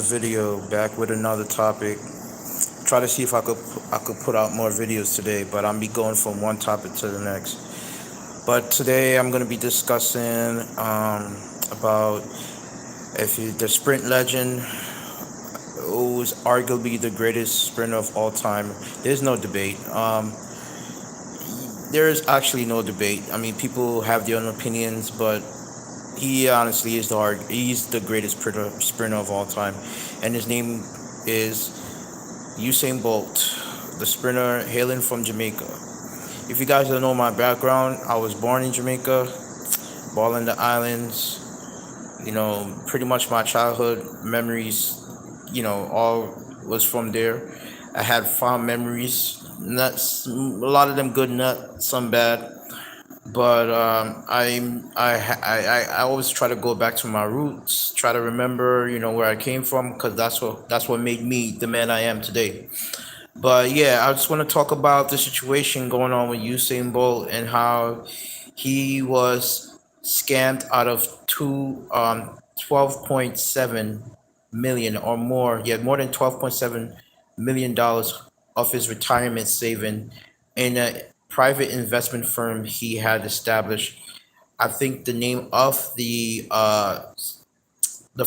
video back with another topic. Try to see if I could put out more videos today, but I'm be going from one topic to the next. But today I'm gonna be discussing about the sprint legend, who's arguably the greatest sprinter of all time. There's no debate. There is actually no debate. I mean, people have their own opinions, but he honestly is he's the greatest sprinter of all time, and his name is Usain Bolt, the sprinter hailing from Jamaica. If you guys don't know my background, I was born in Jamaica, born in the islands. Pretty much my childhood memories, all was from there. I had fond memories, not a lot of them good, not some bad. But I always try to go back to my roots, try to remember, where I came from, because that's what made me the man I am today. But yeah, I just want to talk about the situation going on with Usain Bolt and how he was scammed out of 12.7 million or more. He had more than $12.7 million of his retirement saving in a private investment firm he had established. I think the name of the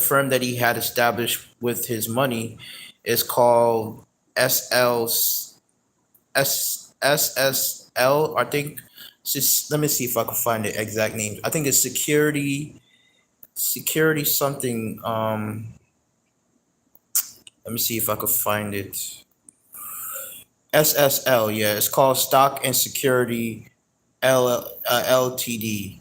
firm that he had established with his money is called SL SSL. I think. Just let me see if I can find the exact name. I think it's security something. Let me see if I could find it. SSL. Yeah, it's called Stock and Security Ltd,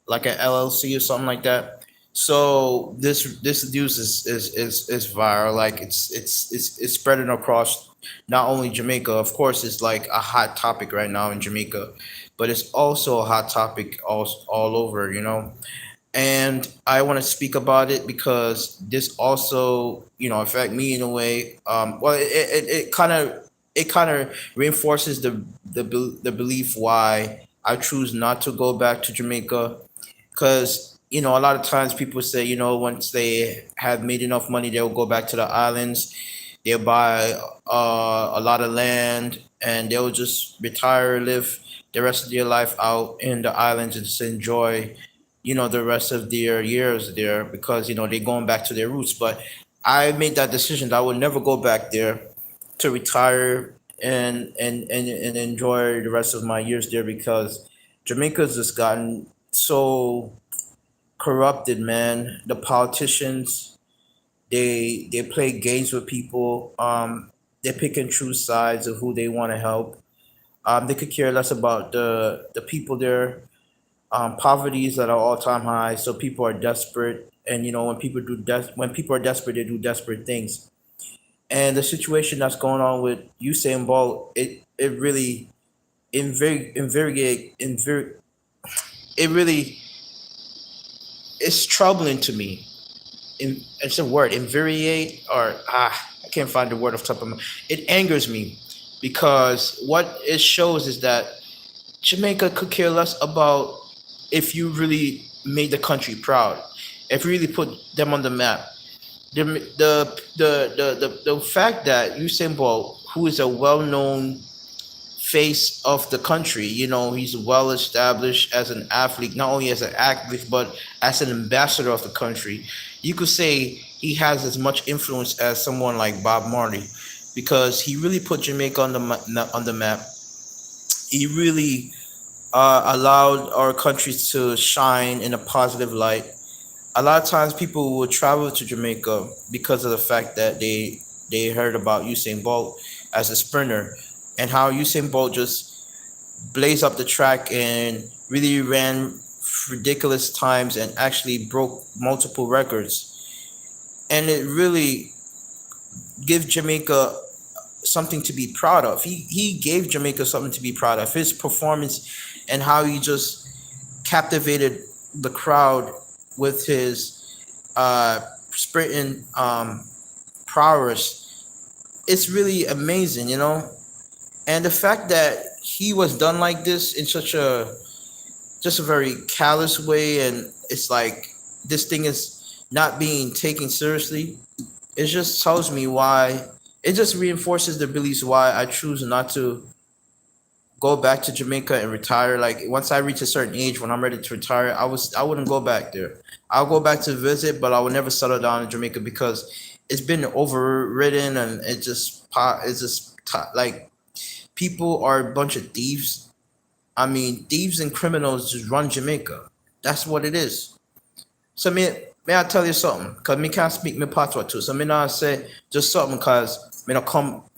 like an LLC or something like that. So this news is viral. Like it's spreading across not only Jamaica. Of course, it's like a hot topic right now in Jamaica, but it's also a hot topic all over. And I want to speak about it because this also, affect me in a way. Well, it kind of reinforces the belief why I choose not to go back to Jamaica, because a lot of times people say, once they have made enough money, they'll go back to the islands, they'll buy a lot of land, and they'll just retire, live the rest of their life out in the islands and just enjoy the rest of their years there, because they're going back to their roots. But I made that decision that I would never go back there to retire and enjoy the rest of my years there, because Jamaica's just gotten so corrupted, man. The politicians, they play games with people. They pick and choose sides of who they want to help. They could care less about the people there. Poverty is at an all time high, so people are desperate. And when people are desperate, they do desperate things. And the situation that's going on with Usain Bolt, it really it really it's troubling to me. It's a word, infuriate, or I can't find the word off the top of my. It angers me, because what it shows is that Jamaica could care less about if you really made the country proud, if you really put them on the map. The fact that Usain Bolt, who is a well-known face of the country, he's well established as an athlete, not only as an athlete but as an ambassador of the country. You could say he has as much influence as someone like Bob Marley, because he really put Jamaica on the map. He really allowed our country to shine in a positive light. A lot of times people will travel to Jamaica because of the fact that they heard about Usain Bolt as a sprinter, and how Usain Bolt just blazed up the track and really ran ridiculous times and actually broke multiple records. And it really gave Jamaica something to be proud of. He gave Jamaica something to be proud of. His performance and how he just captivated the crowd with his sprinting prowess. It's really amazing. And the fact that he was done like this in such a just a very callous way, and it's like this thing is not being taken seriously. It just tells me why. It just reinforces the beliefs why I choose not to go back to Jamaica and retire. Like once I reach a certain age when I'm ready to retire, I wouldn't go back there. I'll go back to visit, but I would never settle down in Jamaica because it's been overridden and it's just like people are a bunch of thieves. I mean, thieves and criminals just run Jamaica. That's what it is. So may I tell you something? Cause me can't speak me patois too. So me not say just something cause me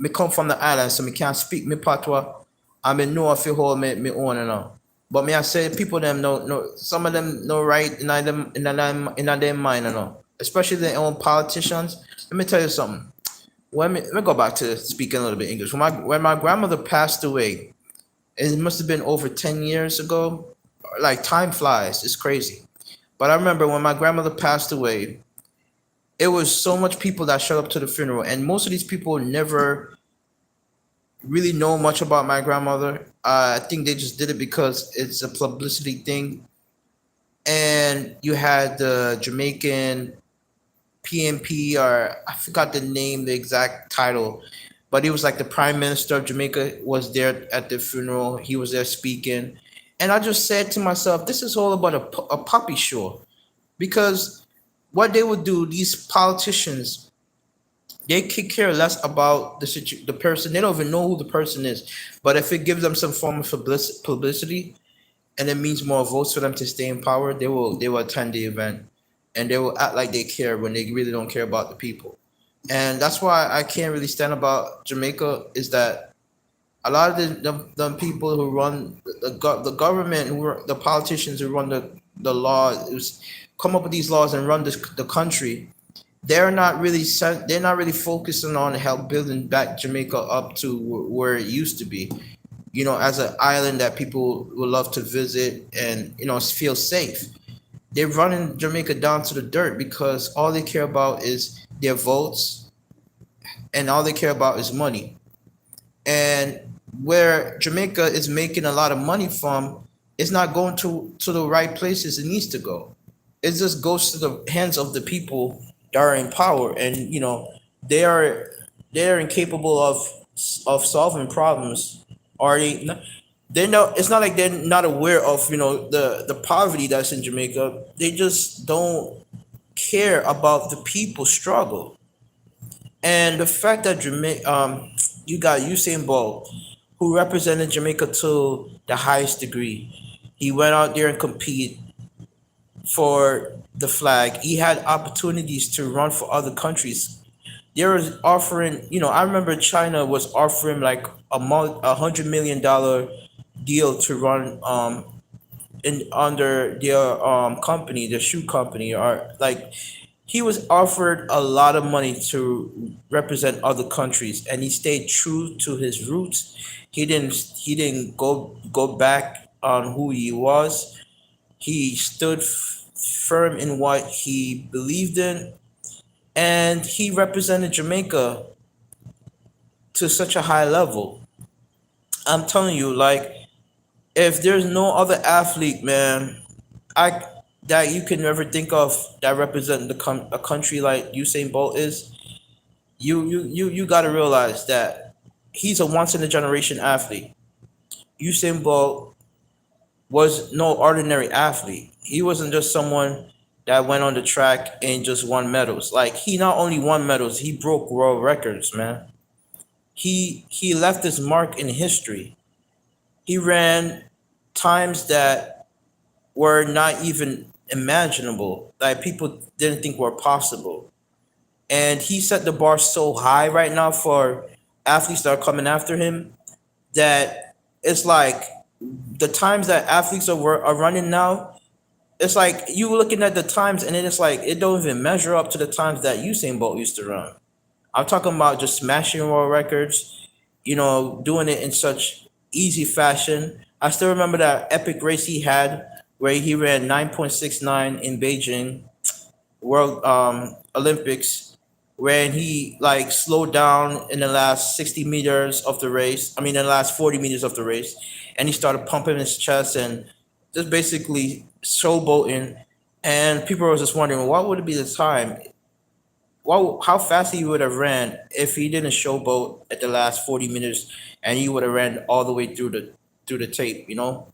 come from the island, so me can't speak me patois. I mean know if you hold me own and all. But me I say people them know some of them know right in them mind and all. Especially their own politicians. Let me tell you something. Let me go back to speaking a little bit English. When my grandmother passed away, it must have been over 10 years ago. Like time flies, it's crazy. But I remember when my grandmother passed away, it was so much people that showed up to the funeral, and most of these people never really know much about my grandmother. I think they just did it because it's a publicity thing. And you had the Jamaican PMP, or I forgot the name, the exact title, but he was like the Prime Minister of Jamaica was there at the funeral. He was there speaking, and I just said to myself, "This is all about a puppy show." Because what they would do, these politicians, they could care less about the person. They don't even know who the person is. But if it gives them some form of publicity and it means more votes for them to stay in power, they will attend the event and they will act like they care when they really don't care about the people. And that's why I can't really stand about Jamaica is that a lot of the people who run the government, the politicians who run the laws, come up with these laws and run the country, they're not really focusing on help building back Jamaica up to where it used to be. As an island that people would love to visit and feel safe. They're running Jamaica down to the dirt because all they care about is their votes and all they care about is money. And where Jamaica is making a lot of money from, it's not going to the right places it needs to go. It just goes to the hands of the people that are in power, and they are they are incapable of solving problems. Are they know it's not like they're not aware of the poverty that's in Jamaica. They just don't care about the people's struggle. And the fact that you got Usain Bolt, who represented Jamaica to the highest degree. He went out there and compete for the flag. He had opportunities to run for other countries. They were offering, I remember China was offering like $100 million deal to run in under their company, the shoe company, or like he was offered a lot of money to represent other countries, and he stayed true to his roots. He didn't go back on who he was. He stood firm in what he believed in, and he represented Jamaica to such a high level. I'm telling you, like, if there's no other athlete, man, I that you can never think of that represent a country like Usain Bolt is, you got to realize that he's a once in a generation athlete. Usain Bolt was no ordinary athlete. He wasn't just someone that went on the track and just won medals. Like he not only won medals, he broke world records, man. He left his mark in history. He ran times that were not even imaginable, like people didn't think were possible. And he set the bar so high right now for athletes that are coming after him that it's like the times that athletes are running now, it's like you looking at the times and then it's like it don't even measure up to the times that Usain Bolt used to run. I'm talking about just smashing world records, doing it in such easy fashion. I still remember that epic race he had where he ran 9.69 in Beijing World Olympics, when he like slowed down in the last 60 meters of the race. I mean, in the last 40 meters of the race, and he started pumping his chest and just basically showboating. And people were just wondering what would be the time. Well, how fast he would have ran if he didn't showboat at the last 40 minutes, and he would have ran all the way through the tape, you know.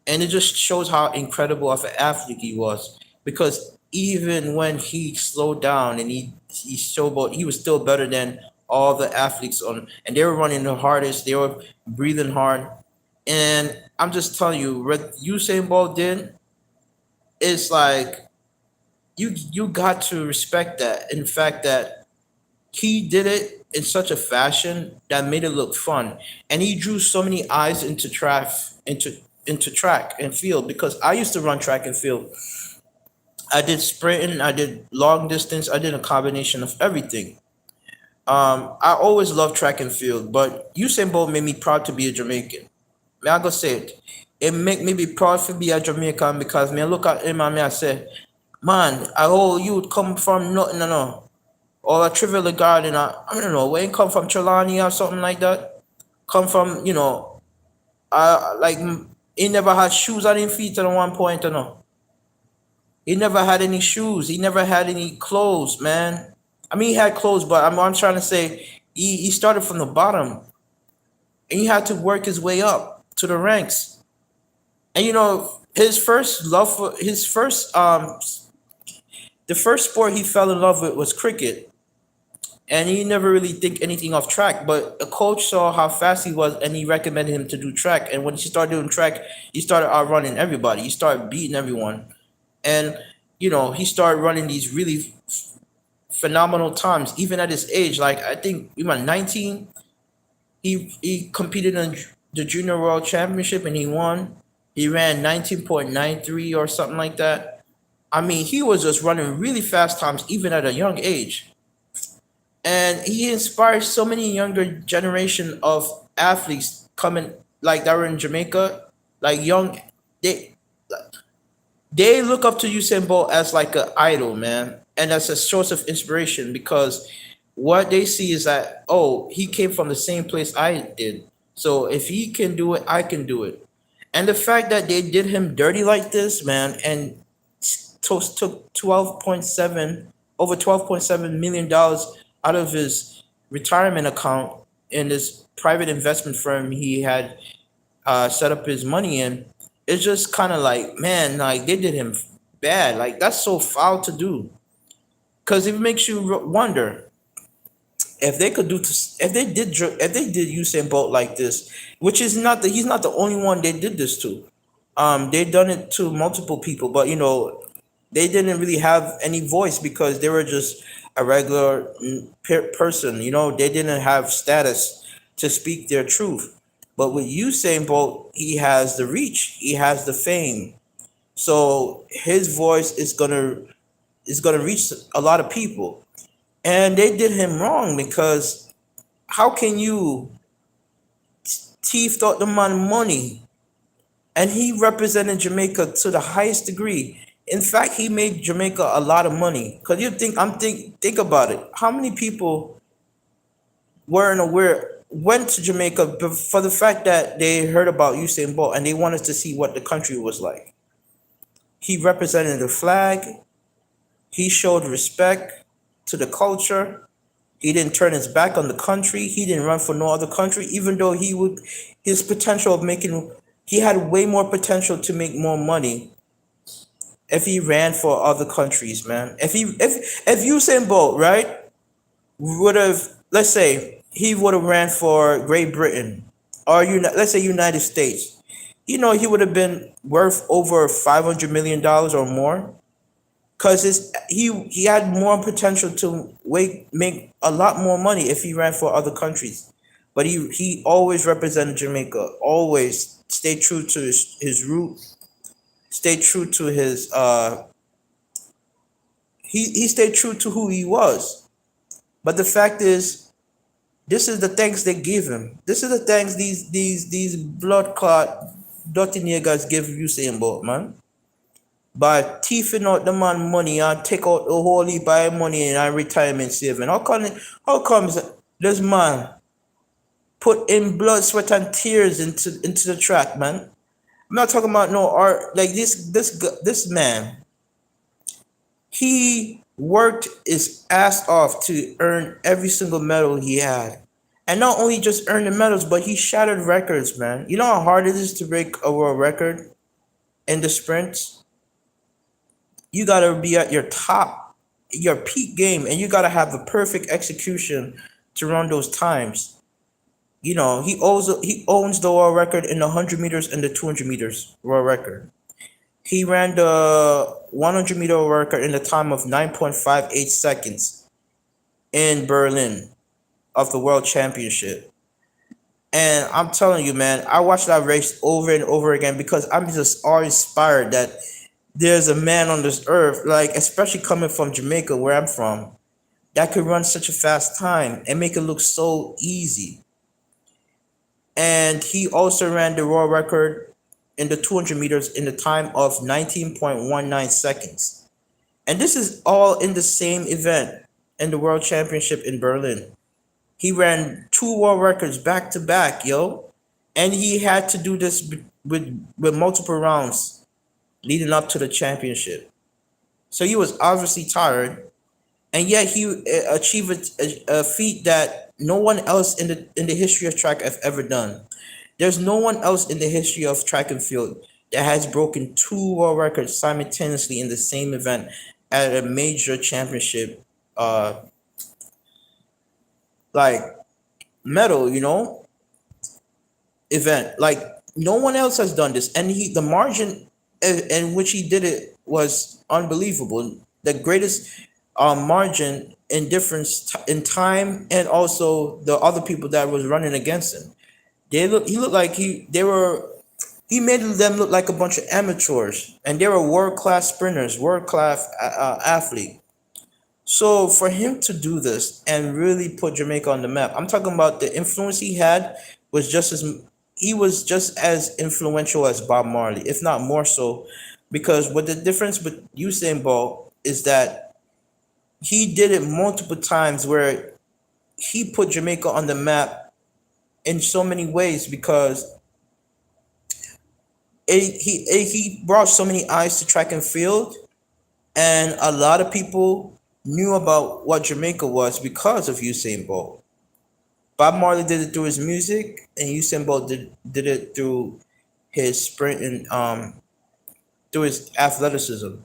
And it just shows how incredible of an athlete he was, because even when he slowed down and he showboat, he was still better than all the athletes on, and they were running the hardest, they were breathing hard. And I'm just telling you, what Usain Bolt did is like, you got to respect that. In fact, that he did it in such a fashion that made it look fun, and he drew so many eyes into track and field, because I used to run track and field. I did sprinting, I did long distance, I did a combination of everything. I always loved track and field, but Usain Bolt made me proud to be a Jamaican. May I go say it? It make me be proud to be a Jamaican, because me I look at him and me I say, man, I whole youth come from nothing, no, no. Or a trivial garden, I don't know, where he come from, Trelawney or something like that. Come from, like, he never had shoes on his feet at one point, you know. He never had any shoes. He never had any clothes, man. I mean, he had clothes, but I'm trying to say he started from the bottom, and he had to work his way up to the ranks. And his first love for his first the first sport he fell in love with was cricket, and he never really think anything of track. But a coach saw how fast he was, and he recommended him to do track. And when he started doing track, he started outrunning everybody. He started beating everyone, and he started running these really phenomenal times, even at his age. Like, I think he was 19. He competed in the Junior World Championship, and he won. He ran 19.93 or something like that. I mean, he was just running really fast times, even at a young age. And he inspired so many younger generation of athletes coming, like, that were in Jamaica, like young. They they look up to Usain Bolt as like an idol, man, and as a source of inspiration, because what they see is that, oh, he came from the same place I did, so if he can do it, I can do it. And the fact that they did him dirty like this, man, and took 12.7 over $12.7 million out of his retirement account in this private investment firm he had set up his money in. It's just kind of like, man, like, they did him bad. Like, that's so foul to do. Because it makes you wonder, if they could do to, if they did Usain Bolt like this, which is not the he's not the only one they did this to. They done it to multiple people, but they didn't really have any voice, because they were just a regular person. They didn't have status to speak their truth. But with Usain Bolt, he has the reach, he has the fame, so his voice is gonna reach a lot of people. And they did him wrong, because how can you thief out the man money? And he represented Jamaica to the highest degree. In fact, he made Jamaica a lot of money. Cause you think about it. How many people weren't aware went to Jamaica for the fact that they heard about Usain Bolt and they wanted to see what the country was like? He represented the flag. He showed respect to the culture. He didn't turn his back on the country. He didn't run for no other country, even though his potential of making, he had way more potential to make more money if he ran for other countries, man. If Usain Bolt, right, would have, let's say, he would have ran for Great Britain, or let's say United States, he would have been worth over $500 million or more, because he had more potential to make a lot more money if he ran for other countries. But he always represented Jamaica, always stayed true to his root, stayed true to his he stayed true to who he was. But the fact is, this is the thanks they give him. This is the thanks these blood clot dirty niggas give Usain Bolt, man. By thieving out the man money and take out the whole heap of money and retirement saving. How comes this man put in blood, sweat, and tears into the track, man? I'm not talking about no art. Like, this man, he worked his ass off to earn every single medal he had. And not only just earn the medals, but he shattered records, man. You know how hard it is to break a world record in the sprints? You gotta be at your top, your peak game, and you gotta have the perfect execution to run those times. He owns the world record in the 100 meters and the 200 meters world record. He ran the 100-meter record in the time of 9.58 seconds in Berlin of the World Championship. And I'm telling you, man, I watched that race over and over again because I'm just all inspired that there's a man on this earth, like especially coming from Jamaica, where I'm from, that could run such a fast time and make it look so easy. And he also ran the world record in the 200 meters in the time of 19.19 seconds. And this is all in the same event in the World Championship in Berlin. He ran two world records back to back, yo. And he had to do this with multiple rounds leading up to the championship. So he was obviously tired, and yet he achieved a feat that no one else in the history of track have ever done. There's no one else in the history of track and field that has broken two world records simultaneously in the same event at a major championship, uh, like medal, event. Like no one else has done this, and the margin in which he did it was unbelievable. The greatest margin in difference in time, and also the other people that was running against him. He looked like he made them look like a bunch of amateurs, and they were world class sprinters, world class athlete. So for him to do this and really put Jamaica on the map, I'm talking about the influence he had was just as he was just as influential as Bob Marley, if not more so, because what the difference with Usain Bolt is that he did it multiple times where he put Jamaica on the map in so many ways because he brought so many eyes to track and field, and a lot of people knew about what Jamaica was because of Usain Bolt. Bob Marley did it through his music, and Usain Bolt did it through his sprint and through his athleticism.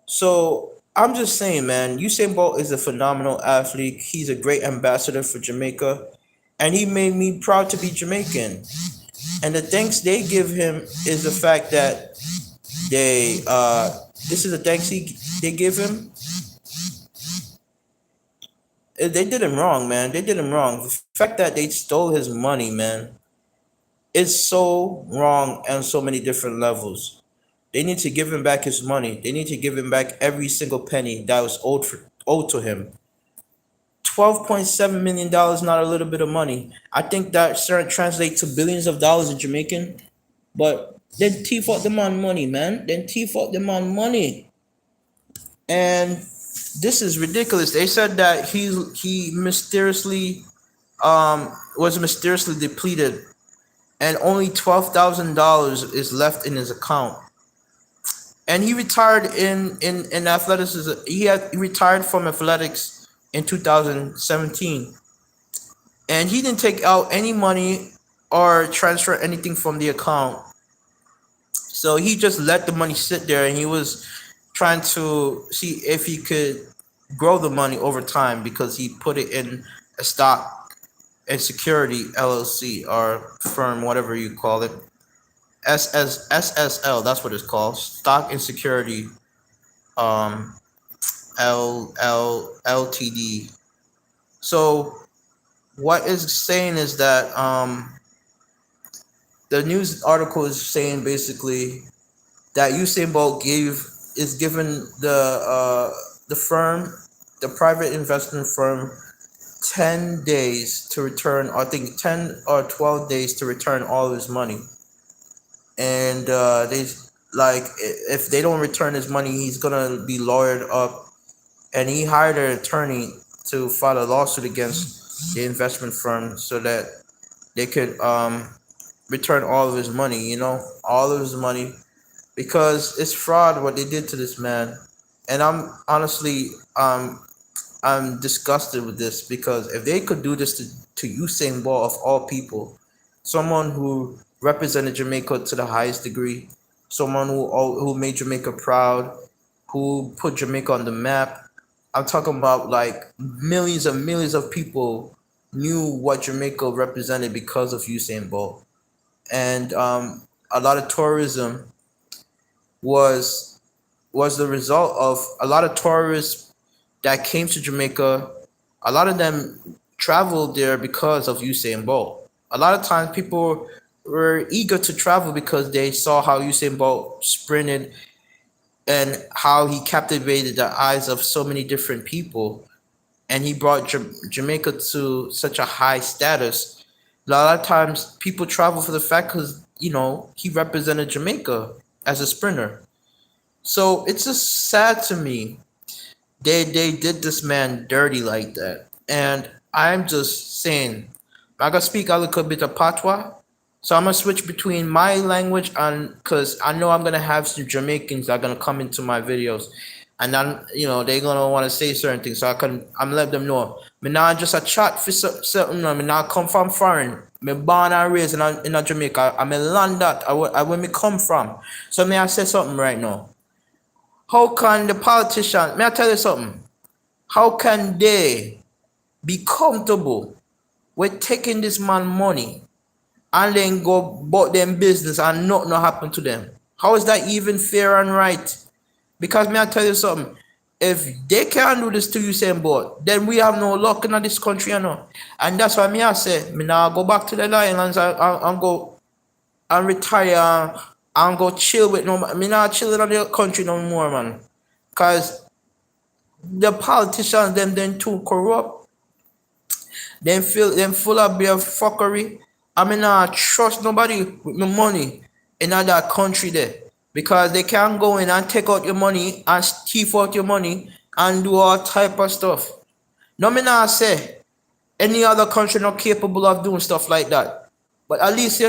So I'm just saying, man, Usain Bolt is a phenomenal athlete. He's a great ambassador for Jamaica, and he made me proud to be Jamaican. And the thanks they give him is the fact that this is the thanks they give him. They did him wrong, man. They did him wrong. The fact that they stole his money, man, is so wrong on so many different levels. They need to give him back his money. They need to give him back every single penny that was owed to him. $12.7 million, not a little bit of money. I think that translates to billions of dollars in Jamaican. But then thief out them on money, man. Then thief out them on money. And this is ridiculous. They said that he mysteriously was mysteriously depleted, and only $12,000 is left in his account. And he retired in athleticism. He retired from athletics in 2017, and he didn't take out any money or transfer anything from the account. So he just let the money sit there, and he was trying to see if he could grow the money over time because he put it in a stock and security LLC or firm, whatever you call it. SSL, that's what it's called. Stock and Security um LTD. So what is saying is that the news article is saying basically that Usain Bolt is given the firm, the private investment firm, 10 days to return. I think 10 or 12 days to return all of his money. And they like if they don't return his money, he's gonna be lawyered up. And he hired an attorney to file a lawsuit against the investment firm so that they could return all of his money. All of his money because it's fraud what they did to this man. And I'm honestly um, I'm disgusted with this because if they could do this to Usain Bolt of all people, someone who represented Jamaica to the highest degree, someone who made Jamaica proud, who put Jamaica on the map. I'm talking about like millions and millions of people knew what Jamaica represented because of Usain Bolt, and a lot of tourism was was the result of a lot of tourists that came to Jamaica. A lot of them traveled there because of Usain Bolt. A lot of times people were eager to travel because they saw how Usain Bolt sprinted and how he captivated the eyes of so many different people. And he brought Jamaica to such a high status. A lot of times people travel for the fact because, he represented Jamaica as a sprinter. So it's just sad to me they did this man dirty like that. And I'm just saying, I gotta speak a little bit of patois. So I'm gonna switch between my language and because I know I'm gonna have some Jamaicans that are gonna come into my videos, and then they're gonna want to say certain things. So I'm let them know. Me not just a chat for certain. Me not come from foreign. Me born and raised in a Jamaica. I'm a land that I where me come from. So may I say something right now? How can the politician? May I tell you something? How can they be comfortable with taking this man money and then go about them business and nothing happen to them? How is that even fair and right? Because may I tell you something? If they can't do this to Usain Bolt, then we have no luck in this country, And that's why me I say, me now go back to the islands and go and retire and go chill with no man. Me not chilling in the country no more, man. Cause the politicians them too corrupt. Them full of beer fuckery. I mean not trust nobody with my money in that country there. Because they can go in and take out your money and thief out your money and do all type of stuff. No me not say any other country not capable of doing stuff like that. But at least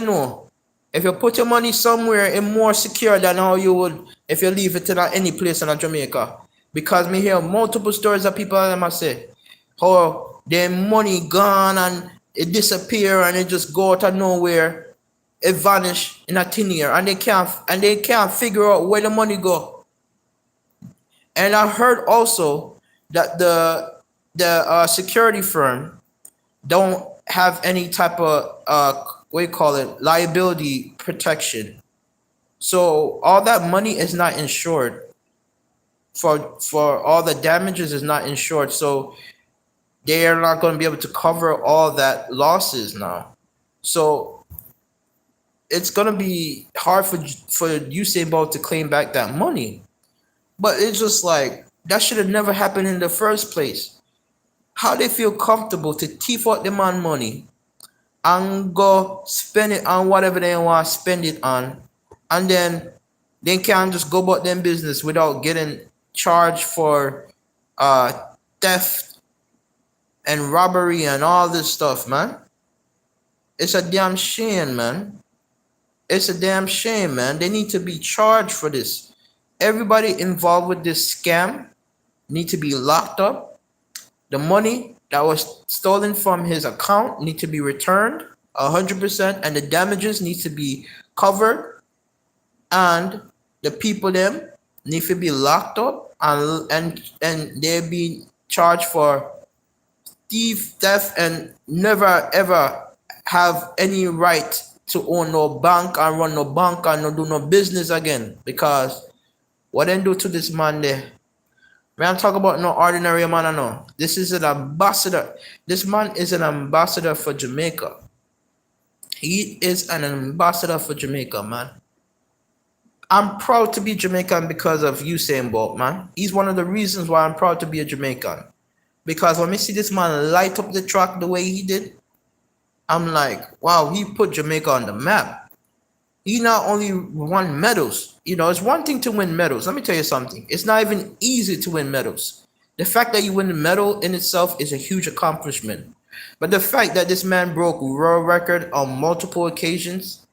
if you put your money somewhere in more secure than how you would if you leave it in any place in Jamaica. Because me hear multiple stories of people that must say how their money gone and it disappear and it just go out of nowhere, it vanish in a thin air and they can't figure out where the money go. And I heard also that the security firm don't have any type of what do you call it, liability protection. So all that money is not insured. For all the damages is not insured. So they are not going to be able to cover all that losses now. So it's going to be hard for Usain Bolt to claim back that money. But it's just like that should have never happened in the first place. How they feel comfortable to thief out the man money and go spend it on whatever they want to spend it on, and then they can't just go about their business without getting charged for uh theft and robbery and all this stuff, man. It's a damn shame, man. It's a damn shame, man. They need to be charged for this. Everybody involved with this scam need to be locked up. The money that was stolen from his account need to be returned 100%, and the damages need to be covered, and the people them need to be locked up and they be charged for theft and never ever have any right to own no bank and run no bank and no do no business again. Because what they do to this man there? Man, I'm talking about no ordinary man, I know. This is an ambassador. This man is an ambassador for Jamaica. He is an ambassador for Jamaica, man. I'm proud to be Jamaican because of Usain Bolt, man. He's one of the reasons why I'm proud to be a Jamaican. Because when I see this man light up the track the way he did, I'm like, wow, he put Jamaica on the map. He not only won medals, it's one thing to win medals. Let me tell you something. It's not even easy to win medals. The fact that you win a medal in itself is a huge accomplishment. But the fact that this man broke world record on multiple occasions,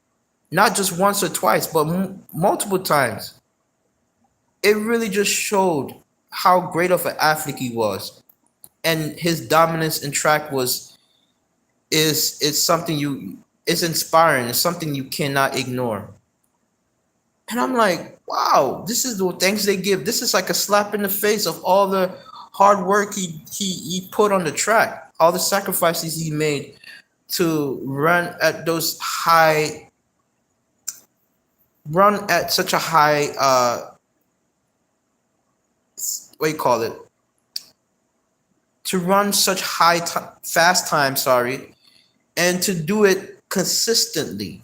not just once or twice, but multiple times, it really just showed how great of an athlete he was, and his dominance in track was is something you it's inspiring. It's something you cannot ignore. And I'm like, wow, this is the thanks they give. This is like a slap in the face of all the hard work he put on the track, all the sacrifices he made to run at such a high what do you call it? To run such fast time, sorry, and to do it consistently.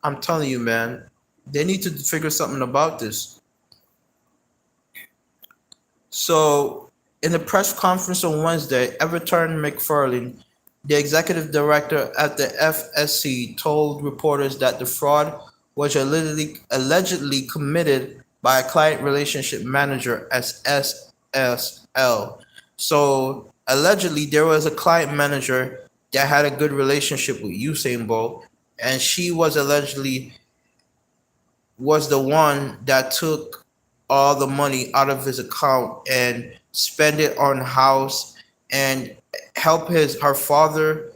I'm telling you, man, they need to figure something about this. So, in a press conference on Wednesday, Everton McFarlane, the executive director at the FSC, told reporters that the fraud was allegedly committed by a client relationship manager as SSL. So, allegedly, there was a client manager that had a good relationship with Usain Bolt, and she was the one that took all the money out of his account and spend it on house and help his her father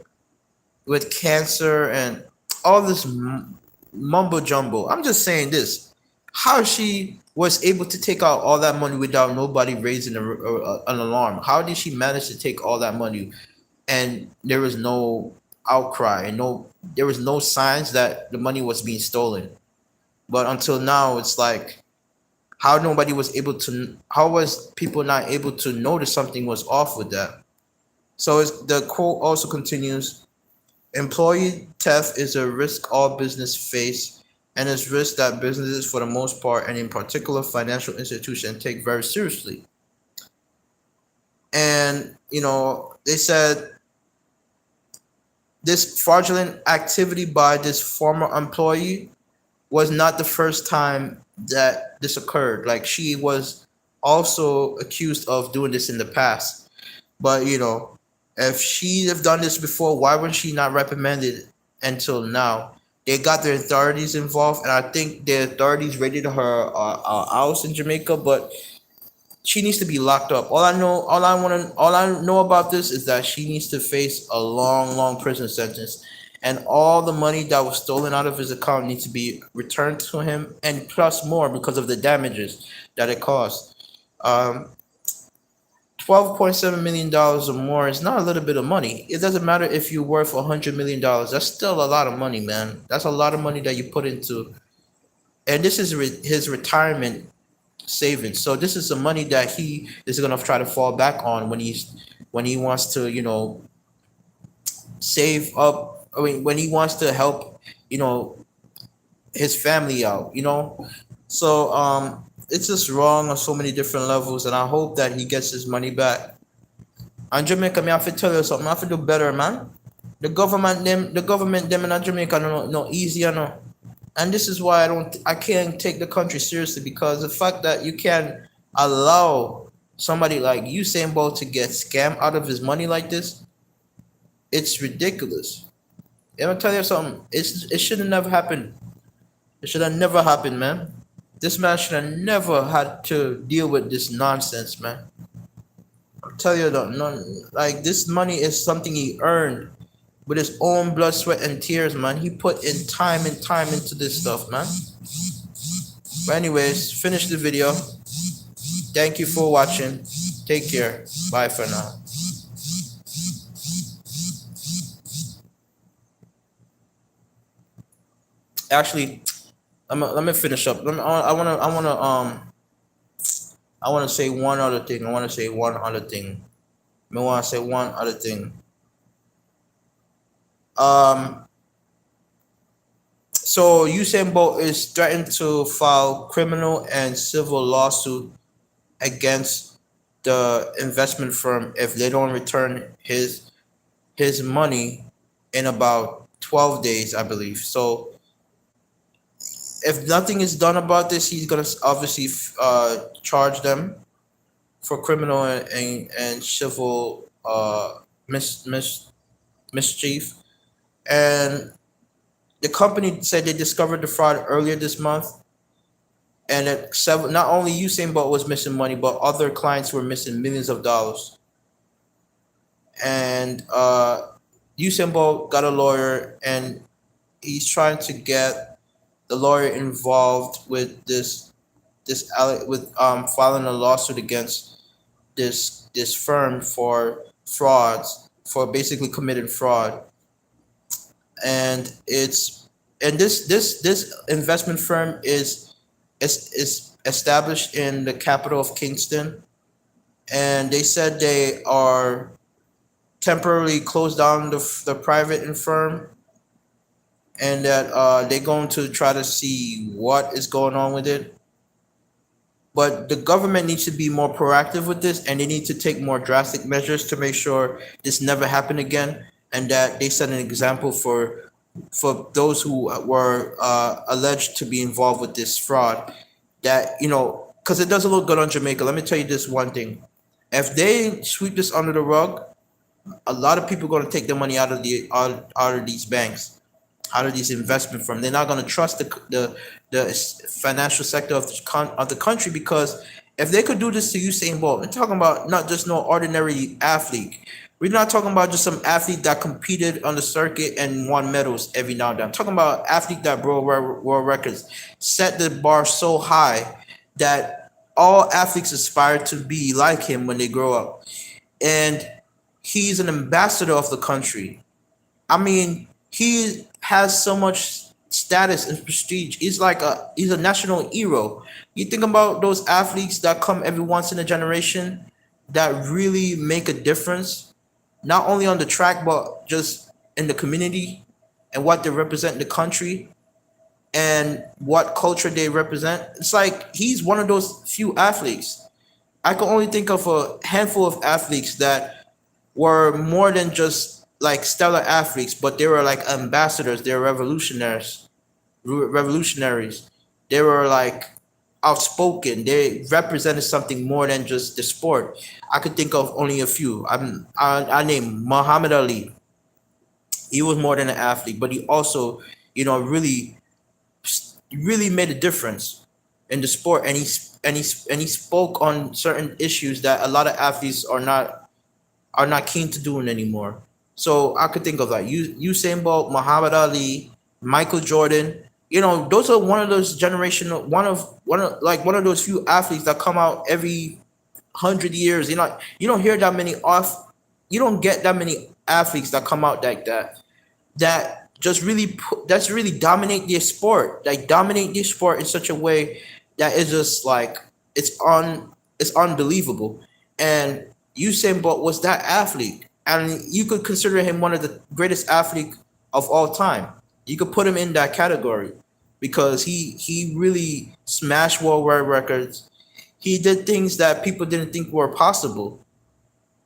with cancer and all this mumbo jumbo. I'm just saying this: how she was able to take out all that money without nobody raising an alarm. How did she manage to take all that money and there was no outcry and there was no signs that the money was being stolen? But until now, it's like how was people not able to notice something was off with that? So the quote also continues: employee theft is a risk all business face and is risk that businesses for the most part and in particular financial institutions take very seriously. And they said this fraudulent activity by this former employee was not the first time that this occurred. Like she was also accused of doing this in the past. But if she have done this before, why was she not reprimanded until now? They got the authorities involved, and I think the authorities raided her house in Jamaica. But she needs to be locked up. All I know about this is that she needs to face a long, long prison sentence, and all the money that was stolen out of his account needs to be returned to him, and plus more because of the damages that it caused. Um, $12.7 million or more is not a little bit of money. It doesn't matter if you're worth $100 million. That's still a lot of money, man. That's a lot of money that you put into, and this is his retirement savings. So this is the money that he is gonna try to fall back on when he wants to, save up. I mean, when he wants to help, you know, his family out. So it's just wrong on so many different levels, and I hope that he gets his money back. And Jamaica, me have to tell you something. I have to do better, man. The government them in Jamaica no easy, and this is why I can't take the country seriously, because the fact that you can allow somebody like Usain Bolt to get scammed out of his money like this, it's ridiculous. I'm gonna tell you something. It should have never happened. It should have never happened, man. This man should have never had to deal with this nonsense, man. I'll tell you that none like this money is something he earned with his own blood, sweat, and tears, man. He put in time and time into this stuff, man. But anyways, finish the video. Thank you for watching. Take care. Bye for now. Actually, let me finish up. I wanna say one other thing. I wanna say one other thing. I wanna say one other thing. Um, so Usain Bolt is threatened to file criminal and civil lawsuit against the investment firm if they don't return his money in about 12 days, I believe. So if nothing is done about this, he's gonna obviously charge them for criminal and civil mischief. And the company said they discovered the fraud earlier this month, and not only Usain Bolt was missing money, but other clients were missing millions of dollars. And Usain Bolt got a lawyer, and he's trying to get the lawyer involved with with filing a lawsuit against this firm for frauds, for basically committed fraud. And this investment firm is established in the capital of Kingston, and they said they are temporarily closed down the private firm, and that they're going to try to see what is going on with it. But the government needs to be more proactive with this, and they need to take more drastic measures to make sure this never happen again, and that they set an example for those who were alleged to be involved with this fraud. That, because it doesn't look good on Jamaica. Let me tell you this one thing: if they sweep this under the rug, a lot of people are going to take their money out of these banks, out of these investment firms. They're not going to trust the financial sector of the country, because if they could do this to Usain Bolt, we're talking about not just no ordinary athlete. We're not talking about just some athlete that competed on the circuit and won medals every now and then. I'm talking about athlete that broke world records, set the bar so high that all athletes aspire to be like him when they grow up. And he's an ambassador of the country. I mean, he has so much status and prestige. He's a national hero. You think about those athletes that come every once in a generation that really make a difference, not only on the track but just in the community, and what they represent in the country and what culture they represent. It's like he's one of those few athletes. I can only think of a handful of athletes that were more than just like stellar athletes, but they were like ambassadors. They were revolutionaries. They were like outspoken. They represented something more than just the sport. I could think of only a few. I named Muhammad Ali. He was more than an athlete, but he also, really made a difference in the sport, and he spoke on certain issues that a lot of athletes are not keen to doing anymore. So I could think of like Usain Bolt, Muhammad Ali, Michael Jordan. Those are one of those generational one of those few athletes that come out every 100 years. You don't hear that many off. You don't get that many athletes that come out like that just that's really dominate their sport in such a way that is just like it's unbelievable. And Usain Bolt was that athlete, and you could consider him one of the greatest athletes of all time. You could put him in that category because he really smashed world records. He did things that people didn't think were possible,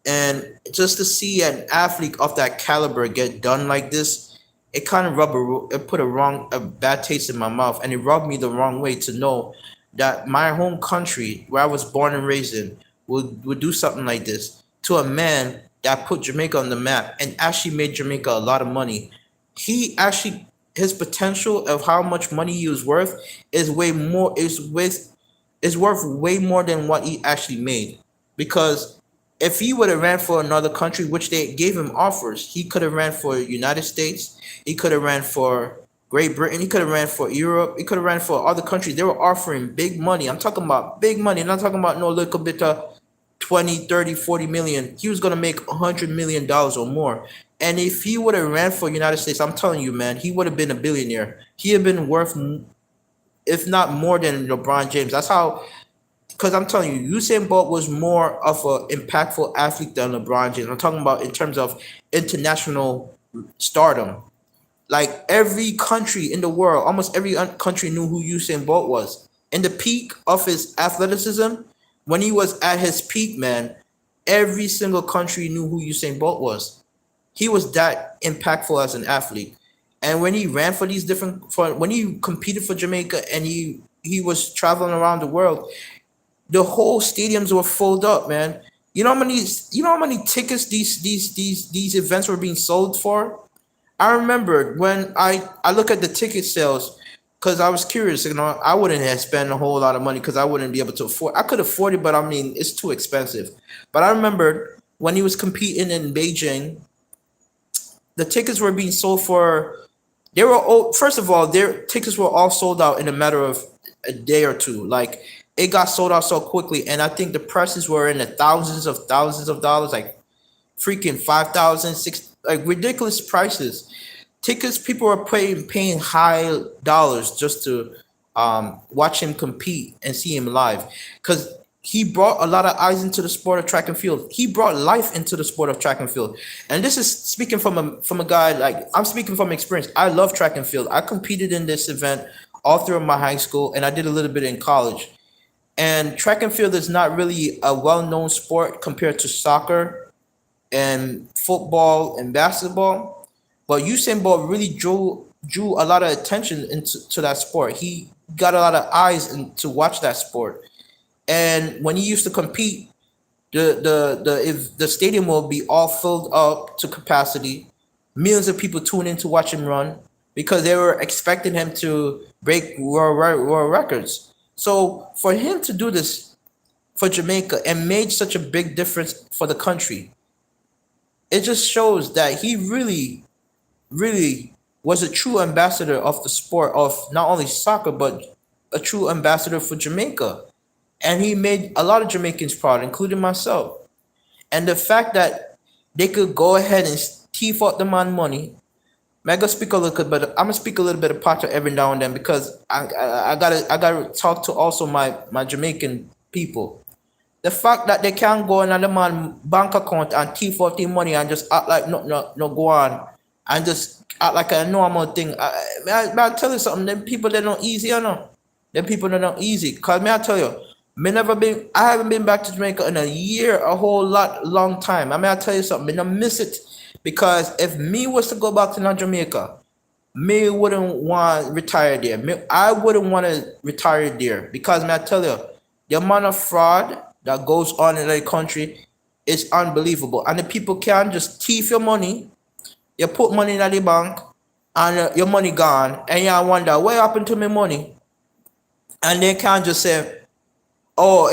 and just to see an athlete of that caliber get done like this, it kind of it put a bad taste in my mouth, and it rubbed me the wrong way to know that my home country, where I was born and raised in, would do something like this to a man that put Jamaica on the map and actually made Jamaica a lot of money. His potential of how much money he was worth is worth way more than what he actually made. Because if he would have ran for another country, which they gave him offers, he could have ran for United States, he could have ran for Great Britain, he could have ran for Europe, he could have ran for other countries. They were offering big money. I'm talking about big money. I'm not talking about no little bit of 20, 30, 40 million. He was going to make $100 million or more. And if he would have ran for United States, I'm telling you, man, he would have been a billionaire. He had been worth, if not more than LeBron James. That's how, because I'm telling you, Usain Bolt was more of an impactful athlete than LeBron James. I'm talking about in terms of international stardom. Like every country in the world, almost every country knew who Usain Bolt was. In the peak of his athleticism, when he was at his peak, man, every single country knew who Usain Bolt was. He was that impactful as an athlete. And when he ran for when he competed for Jamaica and he was traveling around the world, the whole stadiums were filled up, man. You know how many tickets these events were being sold for? I remember when I look at the ticket sales, because I was curious. I wouldn't have spent a whole lot of money because I wouldn't be able to afford. I could afford it, but I mean, it's too expensive. But I remember when he was competing in Beijing, the tickets were being sold for. They were all, first of all, their tickets were all sold out in a matter of a day or two. Like it got sold out so quickly, and I think the prices were in the thousands of dollars, like freaking 5,000, six, like ridiculous prices. Tickets, people were paying high dollars just to watch him compete and see him live, because he brought a lot of eyes into the sport of track and field. He brought life into the sport of track and field, and this is speaking from a guy, like I'm speaking from experience. I love track and field. I competed in this event all through my high school, and I did a little bit in college. And track and field is not really a well-known sport compared to soccer and football and basketball. But Usain Bolt really drew a lot of attention into to that sport. He got a lot of eyes to watch that sport. And when he used to compete, the stadium will be all filled up to capacity. Millions of people tune in to watch him run because they were expecting him to break world records. So for him to do this for Jamaica and made such a big difference for the country, it just shows that he really was a true ambassador of the sport of not only soccer but a true ambassador for Jamaica. And he made a lot of Jamaicans proud, including myself. And the fact that they could go ahead and thief out the man money. I'm gonna speak a little bit, but I'm gonna speak a little bit of Pacha every now and then because I gotta talk to also my Jamaican people. The fact that they can't go in another man bank account and thief out the money and just act like no go on and just act like a normal thing. I tell you something, them people they're not easy, you know. Them people they're not easy. Cause me I tell you, I haven't been back to Jamaica in a year, a whole lot long time. I tell you something, me I miss it. Because if me was to go back to North Jamaica, me wouldn't want to retire there. I wouldn't want to retire there because man, I tell you, the amount of fraud that goes on in the country is unbelievable. And the people can't just thief your money. You put money in the bank and your money gone, and you wonder what happened to my money. And they can't just say, "Oh,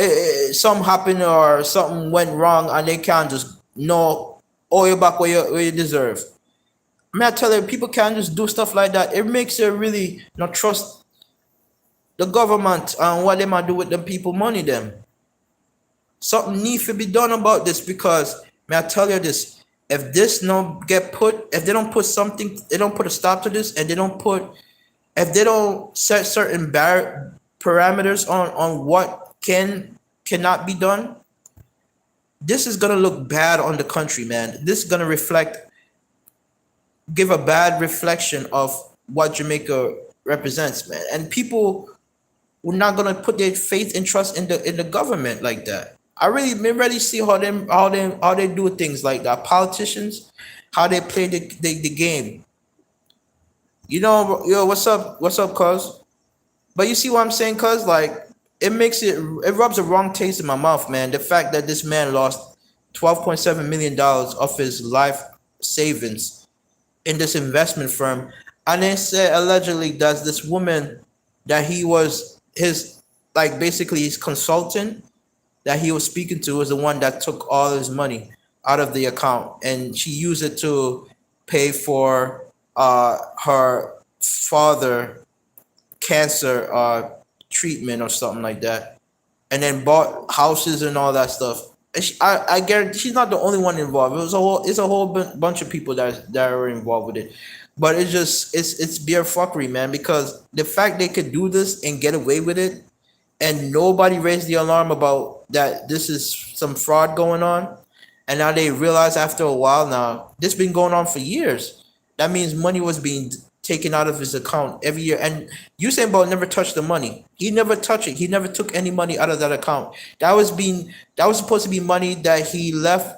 something happened or something went wrong," and they can't just no owe you back where you deserve. May I tell you, people can't just do stuff like that. It makes you really not trust the government and what they might do with the people money them. Something needs to be done about this because may I tell you this, if this no get put, if they don't put something, they don't put a stop to this, and they don't put, if they don't set certain parameters on what cannot be done, this is gonna look bad on the country, man. This is gonna give a bad reflection of what Jamaica represents, man. And people were not gonna put their faith and trust in the government like that. Me really see how they do things like that. Politicians, how they play the game. You know, yo, what's up, cuz? But you see what I'm saying, cuz like it rubs a wrong taste in my mouth, man. The fact that this man lost $12.7 million of his life savings in this investment firm, and they said allegedly that this woman that he was his like basically his consultant that he was speaking to was the one that took all his money out of the account, and she used it to pay for her father cancer treatment or something like that, and then bought houses and all that stuff. And I guarantee she's not the only one involved. It's a whole bunch of people that are involved with it. But it's beer fuckery, man. Because the fact they could do this and get away with it, and nobody raised the alarm about that this is some fraud going on, and now they realize after a while now this been going on for years. That means money was being taken out of his account every year. And Usain Bolt never touched the money. He never touched it. He never took any money out of that account. That was supposed to be money that he left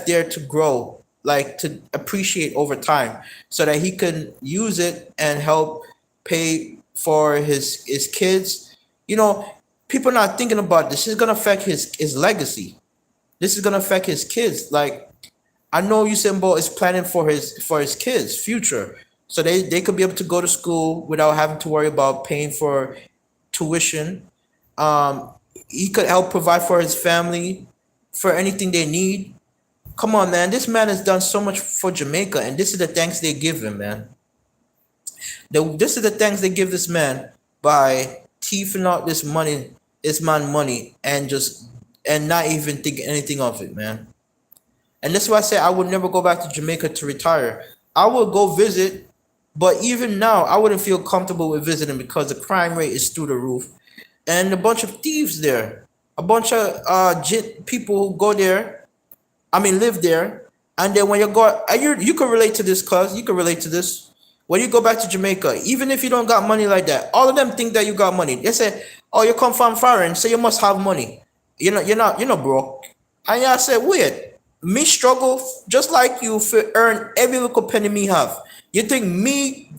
there to grow, like to appreciate over time, so that he could use it and help pay for his kids. You know, people not thinking about this. This is gonna affect his legacy. This is gonna affect his kids. Like I know Usain Bolt is planning for his kids' future. so they could be able to go to school without having to worry about paying for tuition. Um, he could help provide for his family for anything they need. Come on, man. This man has done so much for Jamaica, and this is the thanks they give him, man. This is the thanks they give this man by thieving out this man money, and just and not even think anything of it, man. And that's why I say I would never go back to Jamaica to retire. I would go visit, but even now I wouldn't feel comfortable with visiting because the crime rate is through the roof, and a bunch of thieves there, a bunch of people who go there, I mean, live there, and then when you go, and you can relate to this, cuz you can relate to this. When you go back to Jamaica, even if you don't got money like that, all of them think that you got money. They say, "Oh, you come from foreign, so you must have money. You're not broke." And I said, "Wait, me struggle just like you for earn every little penny me have. You think me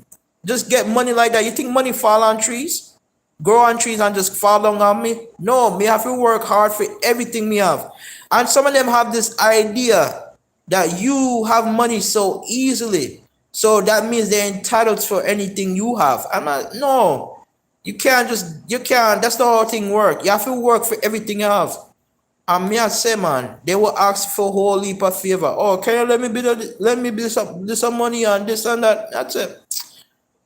just get money like that? You think money fall on trees?" Grow on trees and just fall down on me. No, me have to work hard for everything me have. And some of them have this idea that you have money so easily. So that means they're entitled for anything you have. I'm like, no, you can't, that's not how thing work. You have to work for everything you have. And me I say, man, they will ask for a whole heap of favor. Oh, can you let me be some money and this and that? That's it.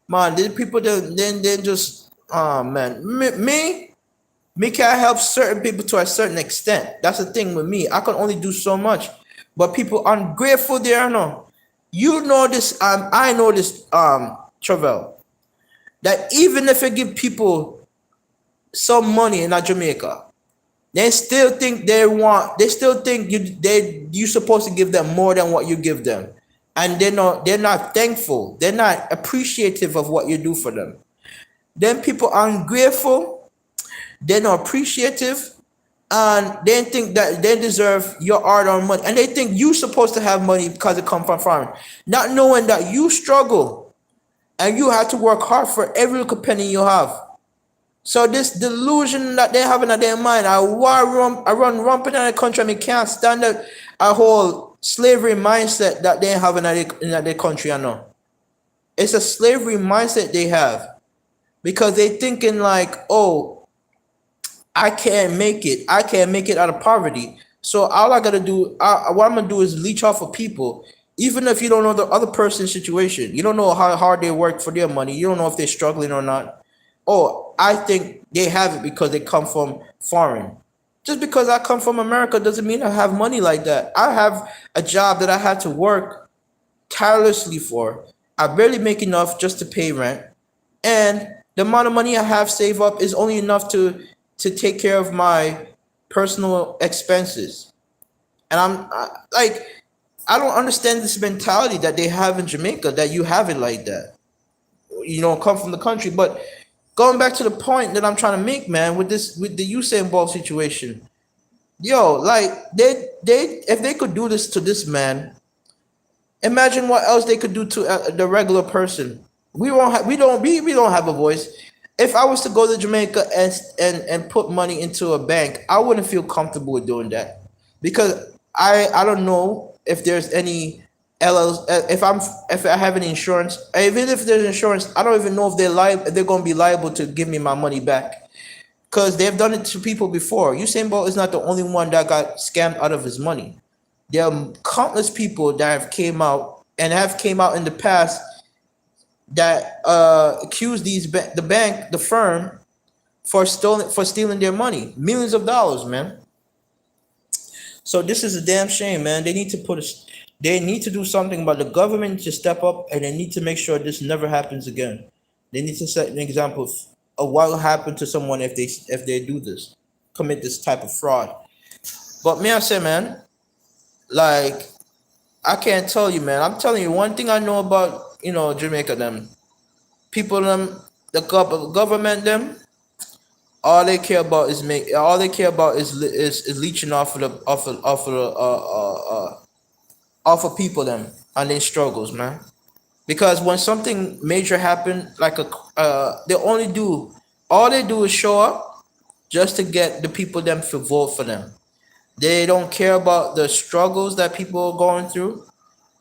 Man, these people then just man. Me can help certain people to a certain extent. That's the thing with me. I can only do so much. But people ungrateful there, no. You know this, I know this, Travel. That even if you give people some money in Jamaica, they still think you supposed to give them more than what you give them. And they're not thankful. They're not appreciative of what you do for them. Then people are ungrateful, they're not appreciative, and they think that they deserve your hard-earned money, and they think you're supposed to have money because it comes from farming, not knowing that you struggle and you have to work hard for every little penny you have. So this delusion that they have in their mind, I run rampant in the country, and they can't stand a whole slavery mindset that they have in their country. I know it's a slavery mindset they have because they thinking like, oh, I can't make it. I can't make it out of poverty. So all I gotta do, what I'm gonna do is leech off of people. Even if you don't know the other person's situation, you don't know how hard they work for their money. You don't know if they're struggling or not. Oh, I think they have it because they come from foreign. Just because I come from America doesn't mean I have money like that. I have a job that I had to work tirelessly for. I barely make enough just to pay rent, and the amount of money I have saved up is only enough to take care of my personal expenses. And like, I don't understand this mentality that they have in Jamaica, that you have it like that. Come from the country. But going back to the point that I'm trying to make, man, with the Usain Bolt situation, yo, like they if they could do this to this man, imagine what else they could do to the regular person. We don't have a voice. If I was to go to Jamaica and put money into a bank, I wouldn't feel comfortable with doing that because I don't know if there's any if I have any insurance. Even if there's insurance, I don't even know if they're going to be liable to give me my money back because they've done it to people before. Usain Bolt is not the only one that got scammed out of his money. There are countless people that have came out in the past that accuse the firm for stealing their money, millions of dollars, man. So this is a damn shame, man. They need to do something about the government to step up, and they need to make sure this never happens again. They need to set an example of what will happen to someone if they do this, commit this type of fraud. But me, I say, man, like, I can't tell you, man. I'm telling you one thing I know about Jamaica. Them people, government, them. All they care about is leeching off of people, them, and their struggles, man. Because when something major happen, like all they do is show up just to get the people them to vote for them. They don't care about the struggles that people are going through.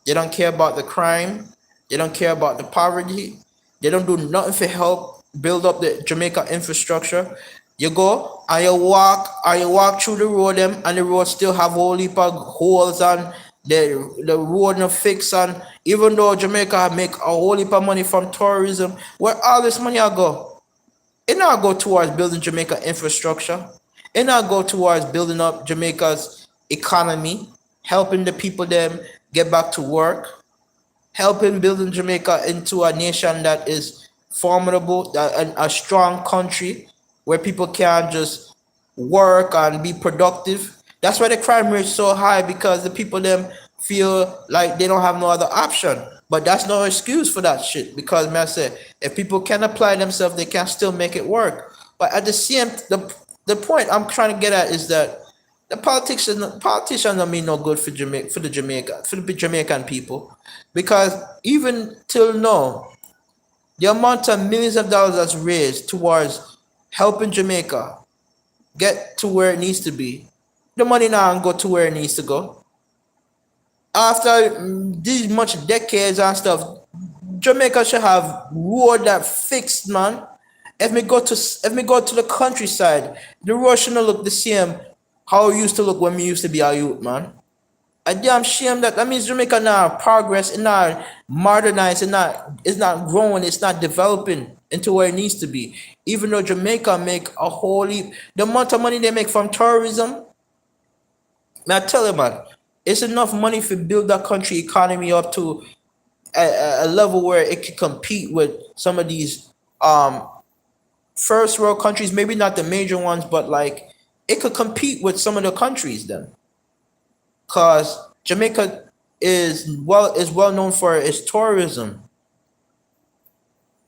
They don't care about the crime. They don't care about the poverty. They don't do nothing to help build up the Jamaica infrastructure. You go and you walk through the road them, and the road still have a whole heap of holes, and the road no fix, and even though Jamaica make a whole heap of money from tourism, where all this money I go? It not go towards building Jamaica infrastructure. It not go towards building up Jamaica's economy, helping the people them get back to work, helping building Jamaica into a nation that is formidable, a strong country where people can just work and be productive. That's why the crime rate is so high, because the people them feel like they don't have no other option. But that's no excuse for that shit, because man I say if people can apply themselves, they can still make it work. But at the same the point I'm trying to get at is that the politicians don't mean no good for the Jamaican people, because even till now, the amount of millions of dollars that's raised towards helping Jamaica get to where it needs to be, the money now go to where it needs to go. After these much decades and stuff, Jamaica should have road that fixed, man. If me go to the countryside, the road shouldn't look the same how it used to look when we used to be a youth, man. A damn shame that means Jamaica now progress, it not modernized, it's not growing, it's not developing into where it needs to be. Even though Jamaica make a whole heap, the amount of money they make from tourism, man, I tell you, man, it's enough money to build that country economy up to a level where it can compete with some of these um first world countries, maybe not the major ones, but like it could compete with some of the countries then. Cause Jamaica is well known for its tourism.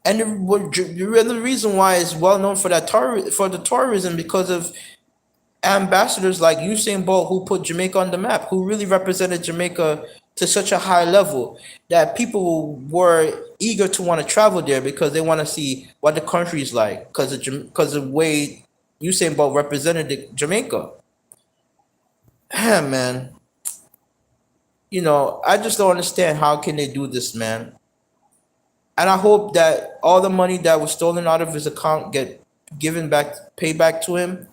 And the reason why it's well known for for the tourism, because of ambassadors like Usain Bolt, who put Jamaica on the map, who really represented Jamaica to such a high level that people were eager to want to travel there because they want to see what the country is like, because of the way Usain Bolt represented Jamaica. Man, I just don't understand how can they do this, man. And I hope that all the money that was stolen out of his account get given back, paid back to him,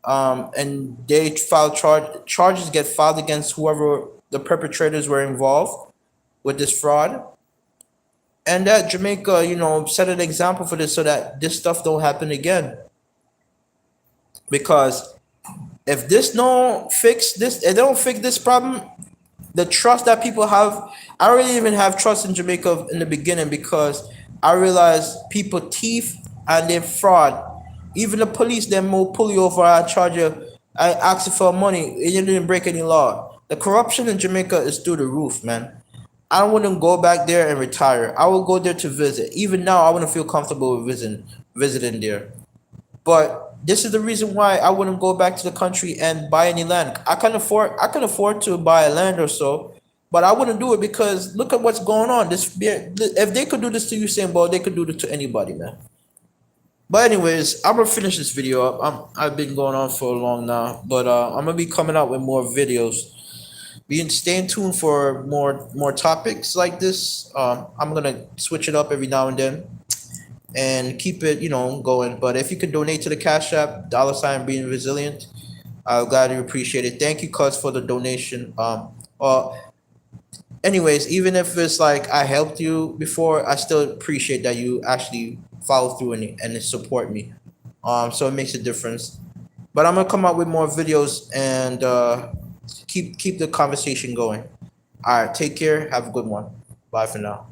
and they file charges get filed against whoever the perpetrators were involved with this fraud, and that Jamaica, set an example for this so that this stuff don't happen again. Because if this don't fix this, if they don't fix this problem, the trust that people have, I don't really even have trust in Jamaica in the beginning, because I realized people thief and they fraud. Even the police, them will pull you over and charge you, I ask you for money, and you didn't break any law. The corruption in Jamaica is through the roof, man. I wouldn't go back there and retire. I would go there to visit. Even now, I wouldn't feel comfortable with visiting there. But this is the reason why I wouldn't go back to the country and buy any land. I can afford to buy a land or so, but I wouldn't do it because look at what's going on. If they could do this to Usain Bolt, they could do it to anybody, man. But anyways, I'm gonna finish this video up. I've been going on for long now, but I'm gonna be coming out with more videos. Being staying tuned for more topics like this. I'm gonna switch it up every now and then and keep it, going. But if you could donate to the Cash App, $ being resilient, I'll gladly appreciate it. Thank you, cuz, for the donation. Anyways, even if it's like I helped you before, I still appreciate that you actually follow through and support me. So it makes a difference. But I'm gonna come out with more videos and keep the conversation going. All right, take care. Have a good one. Bye for now.